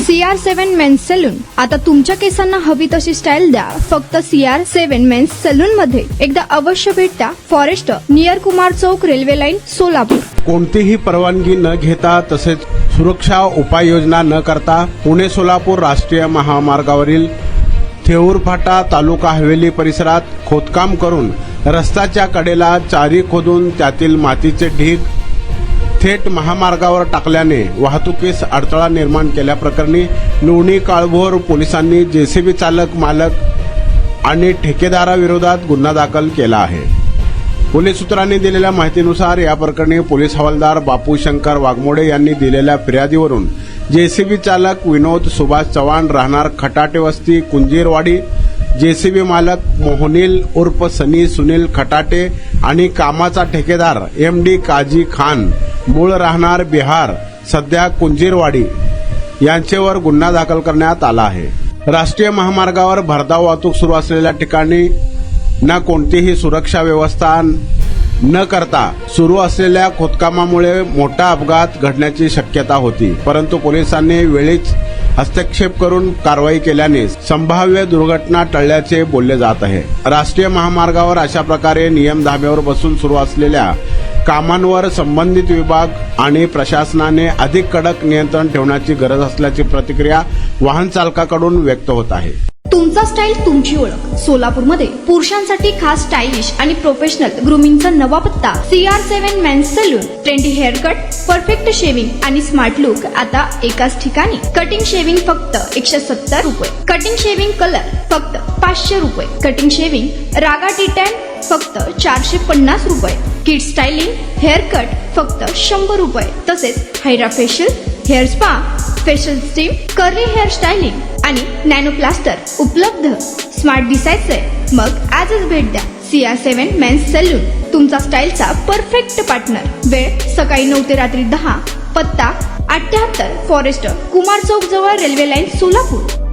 CR7 men's salon. आता तुमच्या केसांना हवी तशी स्टाईल द्या फक्त CR7 मेन्स सलून मध्ये. एकदा अवश्य भेट द्या. फॉरेस्ट नियर कुमार चौक, रेल्वे लाईन, सोलापूर. कोणतीही परवानगी न घेता तसेच सुरक्षा उपाययोजना न करता पुणे सोलापूर राष्ट्रीय महामार्गावरील थेऊर फाटा तालुका हवेली परिसरात खोदकाम करून रस्त्याच्या कडेला चारी खोदून त्यातील मातीचे ढीग थेट महामार्गावर टाकल्याने वाहतुकीस अडथळा निर्माण केल्याप्रकरणी लोणी काळभोर पोलिसांनी जेसीबी चालक, मालक आणि ठेकेदाराविरोधात गुन्हा दाखल केला आहे. पोलीस सूत्रांनी दिलेल्या माहितीनुसार या प्रकरणी पोलीस हवालदार बापू शंकर वाघमोडे यांनी दिलेल्या फिर्यादीवरून जेसीबी चालक विनोद सुभाष चव्हाण राहणार खटाटे वस्ती, कुंजीरवाडी, जेसीबी मालक मोहनील उर्फ सनी सुनील खटाटे आणि कामाचा ठेकेदार MD काजी खान मूळ राहणार बिहार सध्या कुंजीरवाडी यांच्यावर गुन्हा दाखल करण्यात आला आहे. राष्ट्रीय महामार्गावर भरधाव वाहतूक सुरू असलेल्या ठिकाणी ना कोणतीही सुरक्षा व्यवस्था न करता सुरू असलेल्या खोदकामामुळे मोठा अपघात घडण्याची शक्यता होती, परंतु पोलिसांनी वेळीच हस्तक्षेप करून कारवाई केल्याने संभाव्य दुर्घटना टळल्याचे बोलले जात आहे. राष्ट्रीय महामार्गावर अशा प्रकारे नियम धाब्यावर बसून सुरू असलेल्या कामांवर संबंधित विभाग आणि प्रशासनाने अधिक कडक नियंत्रण ठेवण्याची गरज असल्याची प्रतिक्रिया वाहन चालकाकडून व्यक्त होत आहे. तुमचा स्टाईल तुमची ओळख. सोलापूरमध्ये पुरुषांसाठी खास स्टायलिश आणि प्रोफेशनल ग्रूमिंगचा नवा पत्ता CR7 men's salon. Trendy hair cut, perfect shaving आणि स्मार्ट लुक आता एकाच ठिकाणी. कटिंग शेविंग फक्त 170 रुपये. कटिंग शेविंग कलर फक्त 500 रुपये. कटिंग शेविंग रागा टी10 फक्त 450 रुपये. किड स्टायलिंग हेअर कट फक्त 100 रुपये. तसेच hydra facial, hair spa, facial steam, curly hair styling आणि नॅनो प्लास्टर उपलब्ध. स्मार्ट दिसायचंय मग आजच भेट द्या CR7 मेन्स सलून, तुमचा स्टाईलचा परफेक्ट पार्टनर. वेळ सकाळी 9 ते रात्री 10. पत्ता 78 फॉरेस्ट कुमार चौक जवळ, रेल्वे लाईन, सोलापूर.